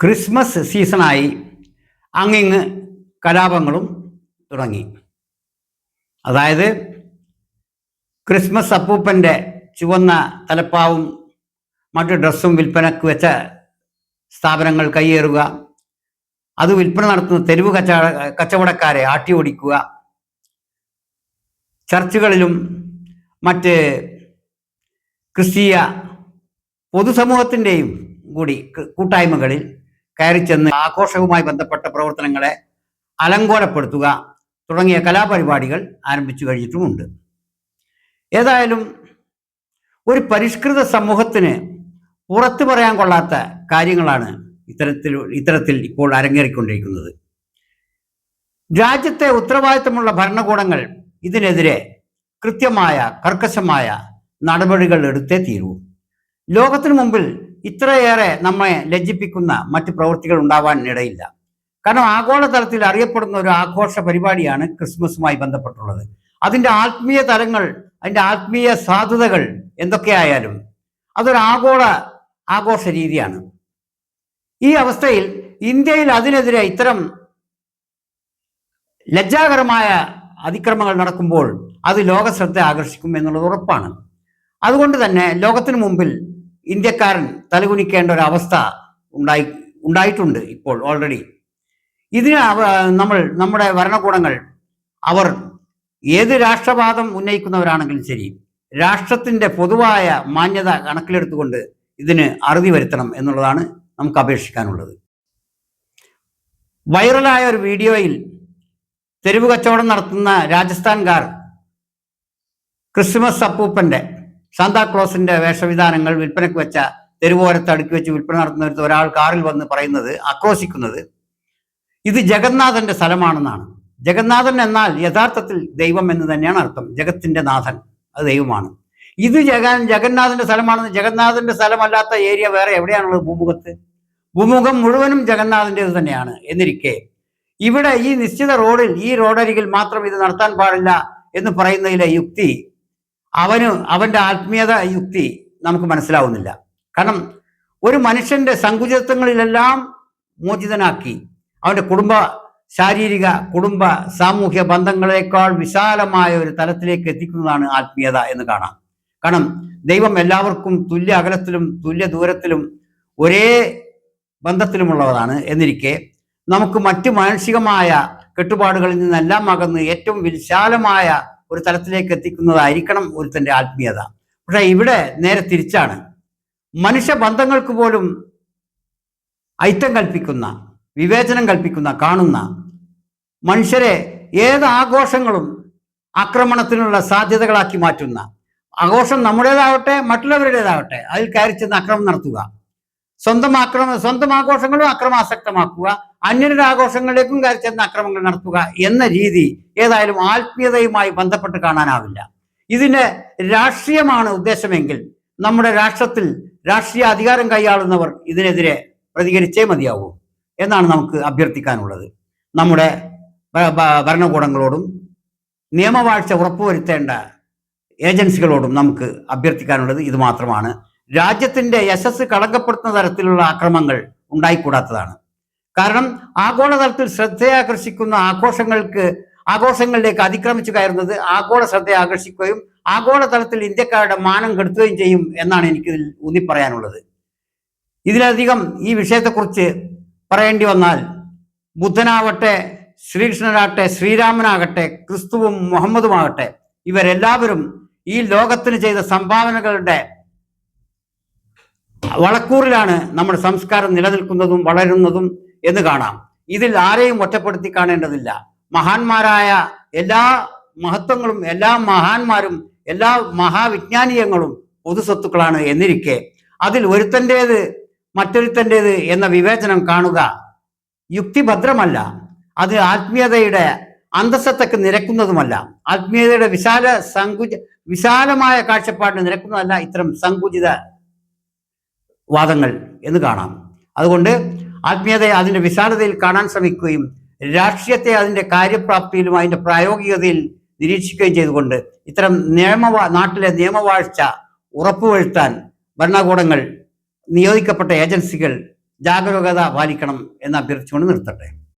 Christmas സീസണായി അങ്ങിങ്ങ് കലാപങ്ങളും തുടങ്ങി. അതായത് Christmas അപ്പൂപ്പൻ്റെ ചുവന്ന തലപ്പാവും മറ്റു ഡ്രസ്സും വിൽപ്പനക്ക് വെച്ച സ്ഥാപനങ്ങൾ കയ്യേറുക, അത് വിൽപ്പന നടത്തുന്ന തെരുവ് കച്ചവടക്കാരെ ആട്ടി ഓടിക്കുക, ചർച്ചുകളിലും മറ്റ് ക്രിസ്തീയ പൊതുസമൂഹത്തിൻ്റെയും കൂടി കൂട്ടായ്മകളിൽ കയറിച്ചെന്ന് ആഘോഷവുമായി ബന്ധപ്പെട്ട പ്രവർത്തനങ്ങളെ അലങ്കോലപ്പെടുത്തുക തുടങ്ങിയ കലാപരിപാടികൾ ആരംഭിച്ചു കഴിഞ്ഞിട്ടുമുണ്ട്. ഏതായാലും ഒരു പരിഷ്കൃത സമൂഹത്തിന് പുറത്തു പറയാൻ കൊള്ളാത്ത കാര്യങ്ങളാണ് ഇത്തരത്തിൽ ഇപ്പോൾ അരങ്ങേറിക്കൊണ്ടിരിക്കുന്നത്. രാജ്യത്തെ ഉത്തരവാദിത്തമുള്ള ഭരണകൂടങ്ങൾ ഇതിനെതിരെ കൃത്യമായ കർക്കശമായ നടപടികൾ എടുത്തേ തീരൂ. ലോകത്തിനു മുമ്പിൽ ഇത്രയേറെ നമ്മെ ലജ്ജിപ്പിക്കുന്ന മറ്റ് പ്രവൃത്തികൾ ഉണ്ടാവാൻ ഇടയില്ല. കാരണം ആഗോളതലത്തിൽ അറിയപ്പെടുന്ന ഒരു ആഘോഷ പരിപാടിയാണ് ക്രിസ്മസുമായി ബന്ധപ്പെട്ടുള്ളത്. അതിൻ്റെ ആത്മീയ തലങ്ങൾ, അതിൻ്റെ ആത്മീയ സാധുതകൾ എന്തൊക്കെയായാലും അതൊരു ആഘോഷ രീതിയാണ്. ഈ അവസ്ഥയിൽ ഇന്ത്യയിൽ അതിനെതിരെ ഇത്തരം ലജ്ജാകരമായ അതിക്രമങ്ങൾ നടക്കുമ്പോൾ അത് ലോക ശ്രദ്ധ ആകർഷിക്കും എന്നുള്ളത് ഉറപ്പാണ്. അതുകൊണ്ട് തന്നെ ലോകത്തിനു മുമ്പിൽ ഇന്ത്യക്കാരൻ തലകുനിക്കേണ്ട ഒരു അവസ്ഥ ഉണ്ടായിട്ടുണ്ട് ഇപ്പോൾ ഓൾറെഡി. ഇതിന് നമ്മുടെ ഭരണകൂടങ്ങൾ അവർ ഏത് രാഷ്ട്രവാദം ഉന്നയിക്കുന്നവരാണെങ്കിലും ശരി, രാഷ്ട്രത്തിൻ്റെ പൊതുവായ മാന്യത കണക്കിലെടുത്തുകൊണ്ട് ഇതിന് അറുതി വരുത്തണം എന്നുള്ളതാണ് നമുക്ക് അപേക്ഷിക്കാനുള്ളത്. വൈറലായ ഒരു വീഡിയോയിൽ തെരുവ് കച്ചവടം നടത്തുന്ന രാജസ്ഥാൻകാർ ക്രിസ്മസ് അപ്പൂപ്പൻ്റെ സാന്താക്ലോസിന്റെ വേഷവിധാനങ്ങൾ വിൽപ്പനയ്ക്ക് വെച്ച തെരുവോരത്ത് അടുക്കി വെച്ച് വിൽപ്പന നടത്തുന്ന ഒരാൾ കാറിൽ വന്ന് ആക്രോശിക്കുന്നത് ഇത് ജഗന്നാഥന്റെ സ്ഥലമാണെന്നാണ്. ജഗന്നാഥൻ എന്നാൽ യഥാർത്ഥത്തിൽ ദൈവം എന്ന് തന്നെയാണ് അർത്ഥം. ജഗത്തിന്റെ നാഥൻ, അത് ദൈവമാണ്. ഇത് ജഗന്നാഥന്റെ സ്ഥലമാണെന്ന്. ജഗന്നാഥന്റെ സ്ഥലമല്ലാത്ത ഏരിയ വേറെ എവിടെയാണുള്ളത്? ഭൂമുഖത്ത്. ഭൂമുഖം മുഴുവനും ജഗന്നാഥൻ്റെത് തന്നെയാണ്. എന്നിരിക്കെ ഇവിടെ ഈ നിശ്ചിത റോഡിൽ, ഈ റോഡരികിൽ മാത്രം ഇത് നടത്താൻ പാടില്ല എന്ന് പറയുന്നതിലെ യുക്തി, അവൻ്റെ ആത്മീയത യുക്തി നമുക്ക് മനസ്സിലാവുന്നില്ല. കാരണം ഒരു മനുഷ്യന്റെ സങ്കുചിതത്വങ്ങളിലെല്ലാം മോചിതനാക്കി അവൻ്റെ ശാരീരിക കുടുംബ സാമൂഹ്യ ബന്ധങ്ങളെക്കാൾ വിശാലമായ ഒരു തലത്തിലേക്ക് എത്തിക്കുന്നതാണ് ആത്മീയത എന്ന് കാണാം. കാരണം ദൈവം എല്ലാവർക്കും തുല്യ അകലത്തിലും തുല്യ ദൂരത്തിലും ഒരേ ബന്ധത്തിലുമുള്ളതാണ്. എന്നിരിക്കെ നമുക്ക് മറ്റു മാനസികമായ കെട്ടുപാടുകളിൽ നിന്നെല്ലാം അകന്ന് ഏറ്റവും വിശാലമായ ഒരു തലത്തിലേക്ക് എത്തിക്കുന്നതായിരിക്കണം ഒരുത്തൻ്റെ ആത്മീയത. പക്ഷേ ഇവിടെ നേരെ തിരിച്ചാണ്. മനുഷ്യ ബന്ധങ്ങൾക്ക് പോലും ഐറ്റം കൽപ്പിക്കുന്ന, വിവേചനം കൽപ്പിക്കുന്ന, കാണുന്ന മനുഷ്യരെ ഏത് ആഘോഷങ്ങളും ആക്രമണത്തിനുള്ള സാധ്യതകളാക്കി മാറ്റുന്ന, ആഘോഷം നമ്മുടേതാവട്ടെ മറ്റുള്ളവരുടേതാവട്ടെ അതിൽ കയറി ചെന്ന് അക്രമം നടത്തുക, സ്വന്തം ആഘോഷങ്ങളും അക്രമാസക്തമാക്കുക, അന്യരുടെ ആഘോഷങ്ങളിലേക്കും കയറി ചെന്ന് അക്രമങ്ങൾ നടത്തുക എന്ന രീതി ഏതായാലും ആത്മീയതയുമായി ബന്ധപ്പെട്ട് കാണാനാവില്ല. ഇതിന് രാഷ്ട്രീയമാണ് ഉദ്ദേശമെങ്കിൽ നമ്മുടെ രാഷ്ട്രത്തിൽ രാഷ്ട്രീയ അധികാരം കൈയാളുന്നവർ ഇതിനെതിരെ പ്രതികരിച്ചേ മതിയാവൂ എന്നാണ് നമുക്ക് അഭ്യർത്ഥിക്കാനുള്ളത്. നമ്മുടെ ഭരണകൂടങ്ങളോടും നിയമവാഴ്ച ഉറപ്പുവരുത്തേണ്ട ഏജൻസികളോടും നമുക്ക് അഭ്യർത്ഥിക്കാനുള്ളത് ഇത് മാത്രമാണ്. രാജ്യത്തിൻ്റെ യശസ് കളങ്കപ്പെടുത്തുന്ന തരത്തിലുള്ള ആക്രമങ്ങൾ ഉണ്ടായിക്കൂടാത്തതാണ്. കാരണം ആഗോളതലത്തിൽ ശ്രദ്ധയാകർഷിക്കുന്ന ആഘോഷങ്ങളിലേക്ക് അതിക്രമിച്ചു കയറുന്നത് ആഗോള ശ്രദ്ധ ആകർഷിക്കുകയും ആഗോളതലത്തിൽ ഇന്ത്യക്കാരുടെ മാനം കെടുത്തുകയും ചെയ്യും എന്നാണ് എനിക്കിതിൽ ഊന്നിപ്പറയാനുള്ളത്. ഇതിലധികം ഈ വിഷയത്തെക്കുറിച്ച് പറയേണ്ടി വന്നാൽ ബുദ്ധനാവട്ടെ, ശ്രീകൃഷ്ണനാകട്ടെ, ശ്രീരാമനാകട്ടെ, ക്രിസ്തുവും മുഹമ്മദുമാകട്ടെ, ഇവരെല്ലാവരും ഈ ലോകത്തിന് ചെയ്ത സംഭാവനകളുടെ വളക്കൂറിലാണ് നമ്മുടെ സംസ്കാരം നിലനിൽക്കുന്നതും വളരുന്നതും എന്ന് കാണാം. ഇതിൽ ആരെയും ഒറ്റപ്പെടുത്തി കാണേണ്ടതില്ല. മഹാന്മാരായ എല്ലാ മഹത്വങ്ങളും, എല്ലാ മഹാന്മാരും, എല്ലാ മഹാവിജ്ഞാനീയങ്ങളും പൊതുസ്വത്തുക്കളാണ്. എന്നിരിക്കെ അതിൽ ഒരുത്തൻ്റേത് മറ്റൊരുത്തൻ്റേത് എന്ന വിവേചനം കാണുക യുക്തിഭദ്രമല്ല. അത് ആത്മീയതയുടെ അന്തസ്സത്തക്ക് നിരക്കുന്നതുമല്ല. ആത്മീയതയുടെ വിശാലമായ കാഴ്ചപ്പാടിന് നിരക്കുന്നതല്ല ഇത്തരം സങ്കുചിത വാദങ്ങൾ എന്ന് കാണാം. അതുകൊണ്ട് ആത്മീയതയെ അതിൻ്റെ വിശാലതയിൽ കാണാൻ ശ്രമിക്കുകയും രാഷ്ട്രീയത്തെ അതിൻ്റെ കാര്യപ്രാപ്തിയിലും അതിൻ്റെ പ്രായോഗികതയിൽ നിരീക്ഷിക്കുകയും ചെയ്തുകൊണ്ട് ഇത്തരം നാട്ടിലെ നിയമവാഴ്ച ഉറപ്പുവരുത്താൻ ഭരണകൂടങ്ങൾ, നിയോഗിക്കപ്പെട്ട ഏജൻസികൾ ജാഗരൂകത പാലിക്കണം എന്ന് അഭ്യർത്ഥിച്ചുകൊണ്ട് നിർത്തട്ടെ.